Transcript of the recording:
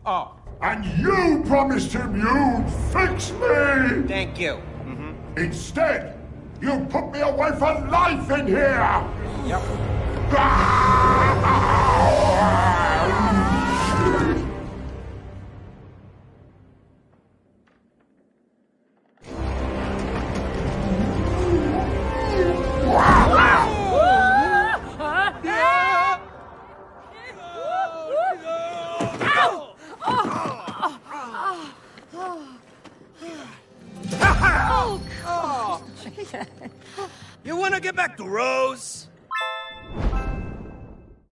Oh. And you promised him you'd fix me! Thank you. Instead, you put me away for life in here! Yep. You wanna get back to Rose?